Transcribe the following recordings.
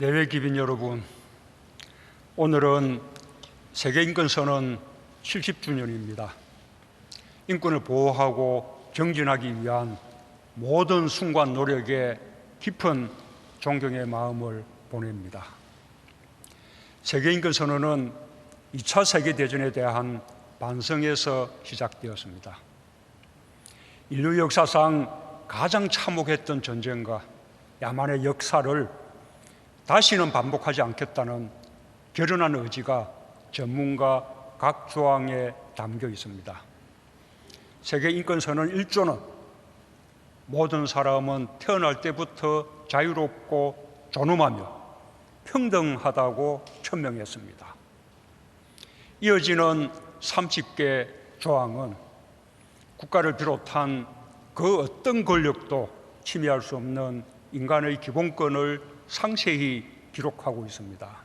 내외 기빈 여러분, 오늘은 세계인권선언 70주년입니다. 인권을 보호하고 정진하기 위한 모든 순간 노력에 깊은 존경의 마음을 보냅니다. 세계인권선언은 2차 세계대전에 대한 반성에서 시작되었습니다. 인류 역사상 가장 참혹했던 전쟁과 야만의 역사를 다시는 반복하지 않겠다는 결연한 의지가 전문가 각 조항에 담겨 있습니다. 세계인권선언 1조는 모든 사람은 태어날 때부터 자유롭고 존엄하며 평등하다고 천명했습니다. 이어지는 30개 조항은 국가를 비롯한 그 어떤 권력도 침해할 수 없는 인간의 기본권을 상세히 기록하고 있습니다.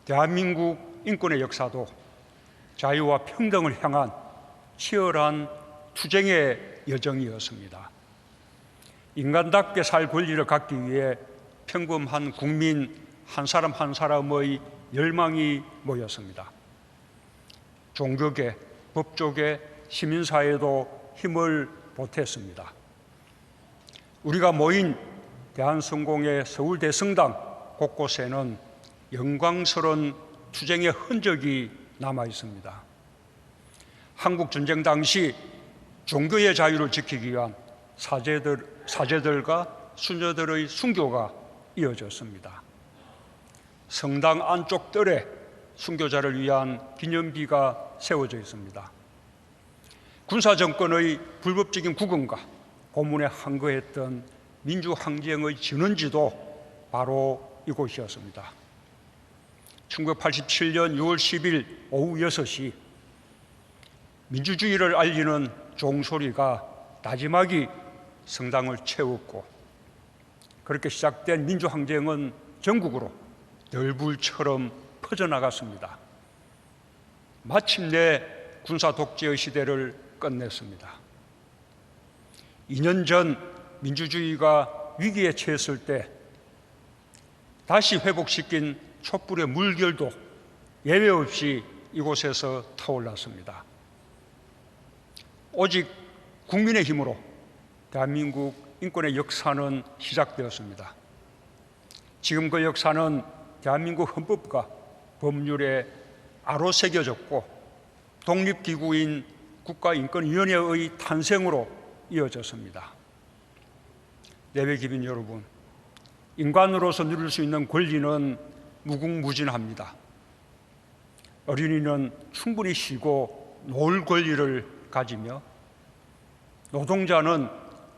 대한민국 인권의 역사도 자유와 평등을 향한 치열한 투쟁의 여정이었습니다. 인간답게 살 권리를 갖기 위해 평범한 국민 한 사람 한 사람의 열망이 모였습니다. 종교계, 법조계, 시민사회도 힘을 보탰습니다. 우리가 모인 대한성공의 서울대 성당 곳곳에는 영광스러운 투쟁의 흔적이 남아 있습니다. 한국 전쟁 당시 종교의 자유를 지키기 위한 사제들과 수녀들의 순교가 이어졌습니다. 성당 안쪽 뜰에 순교자를 위한 기념비가 세워져 있습니다. 군사정권의 불법적인 구금과 고문에 항거했던 민주항쟁의 진원지도 바로 이곳이었습니다. 1987년 6월 10일 오후 6시 민주주의를 알리는 종소리가 나지막이 성당을 채웠고, 그렇게 시작된 민주항쟁은 전국으로 널불처럼 퍼져나갔습니다. 마침내 군사 독재의 시대를 끝냈습니다. 2년 전 민주주의가 위기에 처했을 때 다시 회복시킨 촛불의 물결도 예외 없이 이곳에서 타올랐습니다. 오직 국민의 힘으로 대한민국 인권의 역사는 시작되었습니다. 지금 그 역사는 대한민국 헌법과 법률에 아로새겨졌고 독립기구인 국가인권위원회의 탄생으로 이어졌습니다. 내외 기빈 여러분, 인간으로서 누릴 수 있는 권리는 무궁무진합니다. 어린이는 충분히 쉬고 놀 권리를 가지며, 노동자는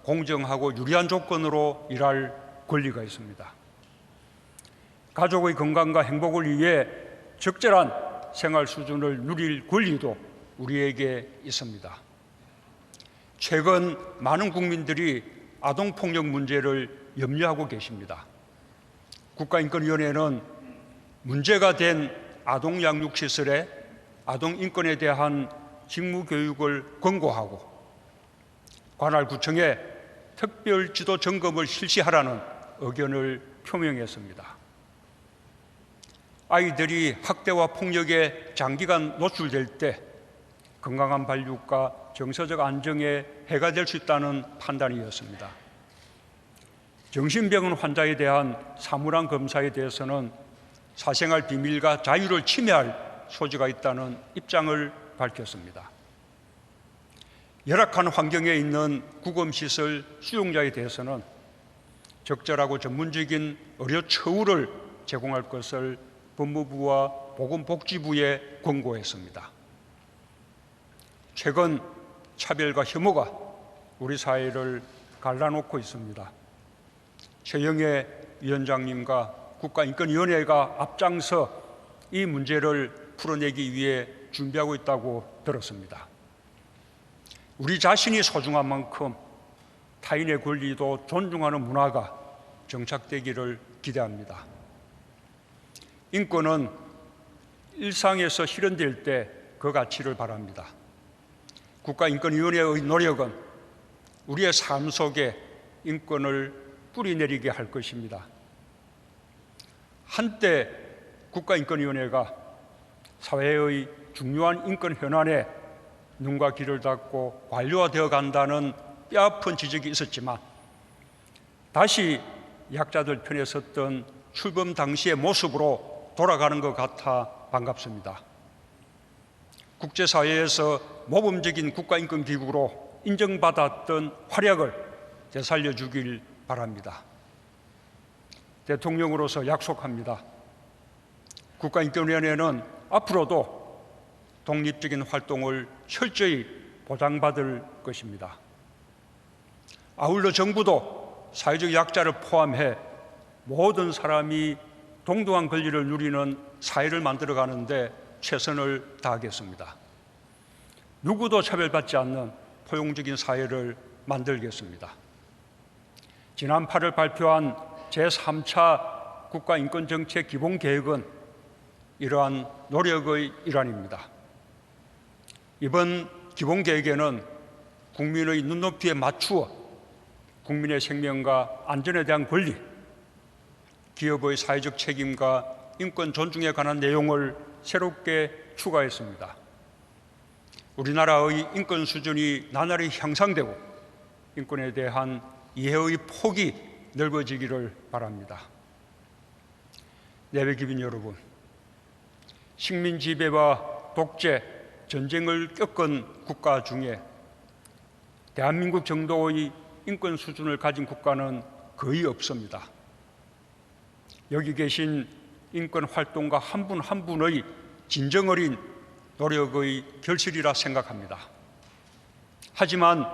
공정하고 유리한 조건으로 일할 권리가 있습니다. 가족의 건강과 행복을 위해 적절한 생활 수준을 누릴 권리도 우리에게 있습니다. 최근 많은 국민들이 아동폭력 문제를 염려하고 계십니다. 국가인권위원회는 문제가 된 아동양육시설에 아동인권에 대한 직무교육을 권고하고 관할 구청에 특별지도 점검을 실시하라는 의견을 표명했습니다. 아이들이 학대와 폭력에 장기간 노출될 때 건강한 발육과 정서적 안정에 해가 될 수 있다는 판단이었습니다. 정신병원 환자에 대한 사물함 검사에 대해서는 사생활 비밀과 자유를 침해할 소지가 있다는 입장을 밝혔습니다. 열악한 환경에 있는 구금시설 수용자에 대해서는 적절하고 전문적인 의료 처우를 제공할 것을 법무부와 보건복지부에 권고했습니다. 최근 차별과 혐오가 우리 사회를 갈라놓고 있습니다. 최영애 위원장님과 국가인권위원회가 앞장서 이 문제를 풀어내기 위해 준비하고 있다고 들었습니다. 우리 자신이 소중한 만큼 타인의 권리도 존중하는 문화가 정착되기를 기대합니다. 인권은 일상에서 실현될 때 그 가치를 바랍니다. 국가인권위원회의 노력은 우리의 삶 속에 인권을 뿌리내리게 할 것입니다. 한때 국가인권위원회가 사회의 중요한 인권 현안에 눈과 귀를 닫고 관료화되어 간다는 뼈아픈 지적이 있었지만 다시 약자들 편에 섰던 출범 당시의 모습으로 돌아가는 것 같아 반갑습니다. 국제사회에서 모범적인 국가인권기구로 인정받았던 활약을 되살려주길 바랍니다. 대통령으로서 약속합니다. 국가인권위원회는 앞으로도 독립적인 활동을 철저히 보장받을 것입니다. 아울러 정부도 사회적 약자를 포함해 모든 사람이 동등한 권리를 누리는 사회를 만들어가는데 최선을 다하겠습니다. 누구도 차별받지 않는 포용적인 사회를 만들겠습니다. 지난 8월 발표한 제3차 국가인권정책 기본계획은 이러한 노력의 일환입니다. 이번 기본계획에는 국민의 눈높이에 맞추어 국민의 생명과 안전에 대한 권리, 기업의 사회적 책임과 인권 존중에 관한 내용을 새롭게 추가했습니다. 우리나라의 인권 수준이 나날이 향상되고 인권에 대한 이해의 폭이 넓어지기를 바랍니다. 내외기빈 여러분, 식민 지배와 독재, 전쟁을 겪은 국가 중에 대한민국 정도의 인권 수준을 가진 국가는 거의 없습니다. 여기 계신 인권 활동가 한 분 한 분의 진정 어린 노력의 결실이라 생각합니다. 하지만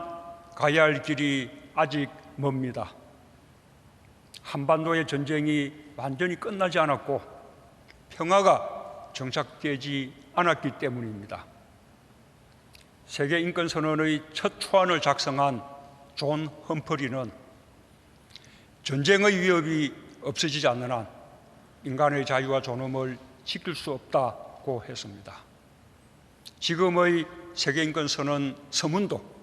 가야 할 길이 아직 멉니다. 한반도의 전쟁이 완전히 끝나지 않았고 평화가 정착되지 않았기 때문입니다. 세계 인권선언의 첫 초안을 작성한 존 험퍼리는 전쟁의 위협이 없어지지 않는 한 인간의 자유와 존엄을 지킬 수 없다고 했습니다. 지금의 세계인권선언 서문도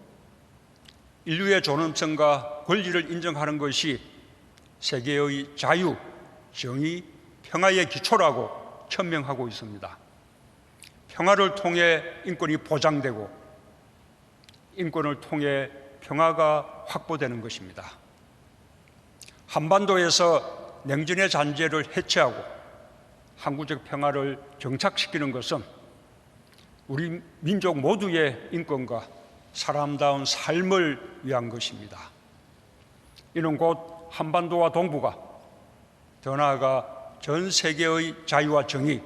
인류의 존엄성과 권리를 인정하는 것이 세계의 자유, 정의, 평화의 기초라고 천명하고 있습니다. 평화를 통해 인권이 보장되고 인권을 통해 평화가 확보되는 것입니다. 한반도에서 냉전의 잔재를 해체하고 항구적 평화를 정착시키는 것은 우리 민족 모두의 인권과 사람다운 삶을 위한 것입니다. 이는 곧 한반도와 동북아, 더 나아가 전 세계의 자유와 정의,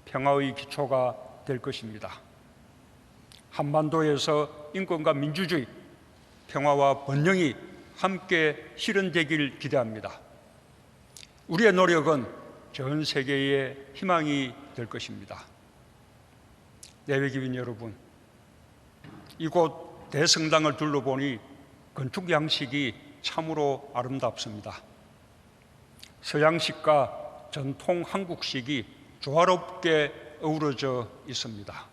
평화의 기초가 될 것입니다. 한반도에서 인권과 민주주의, 평화와 번영이 함께 실현되길 기대합니다. 우리의 노력은 전 세계의 희망이 될 것입니다. 내외기빈 여러분, 이곳 대성당을 둘러보니 건축 양식이 참으로 아름답습니다. 서양식과 전통 한국식이 조화롭게 어우러져 있습니다.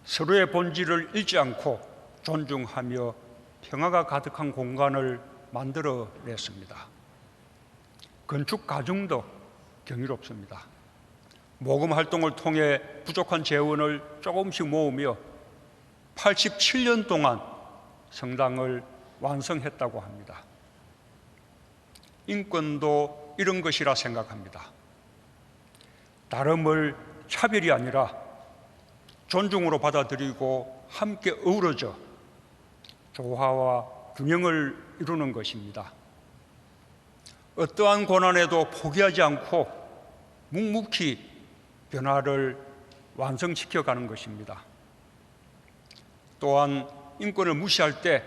서로의 본질을 잃지 않고 존중하며 평화가 가득한 공간을 만들어냈습니다. 건축 과정도 경이롭습니다. 모금 활동을 통해 부족한 재원을 조금씩 모으며 87년 동안 성당을 완성했다고 합니다. 인권도 이런 것이라 생각합니다. 다름을 차별이 아니라 존중으로 받아들이고 함께 어우러져 조화와 균형을 이루는 것입니다. 어떠한 고난에도 포기하지 않고 묵묵히 변화를 완성시켜 가는 것입니다. 또한 인권을 무시할 때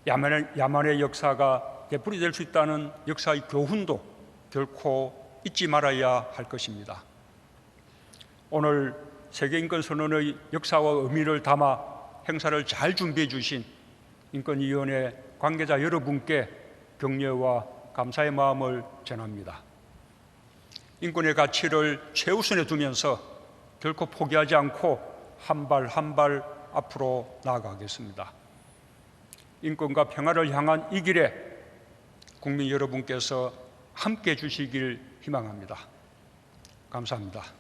야만의 역사가 되풀이될 수 있다는 역사의 교훈도 결코 잊지 말아야 할 것입니다. 오늘 세계인권선언의 역사와 의미를 담아 행사를 잘 준비해 주신 인권위원회 관계자 여러분께 격려와 감사의 마음을 전합니다. 인권의 가치를 최우선에 두면서 결코 포기하지 않고 한 발 한 발 앞으로 나아가겠습니다. 인권과 평화를 향한 이 길에 국민 여러분께서 함께 주시길 희망합니다. 감사합니다.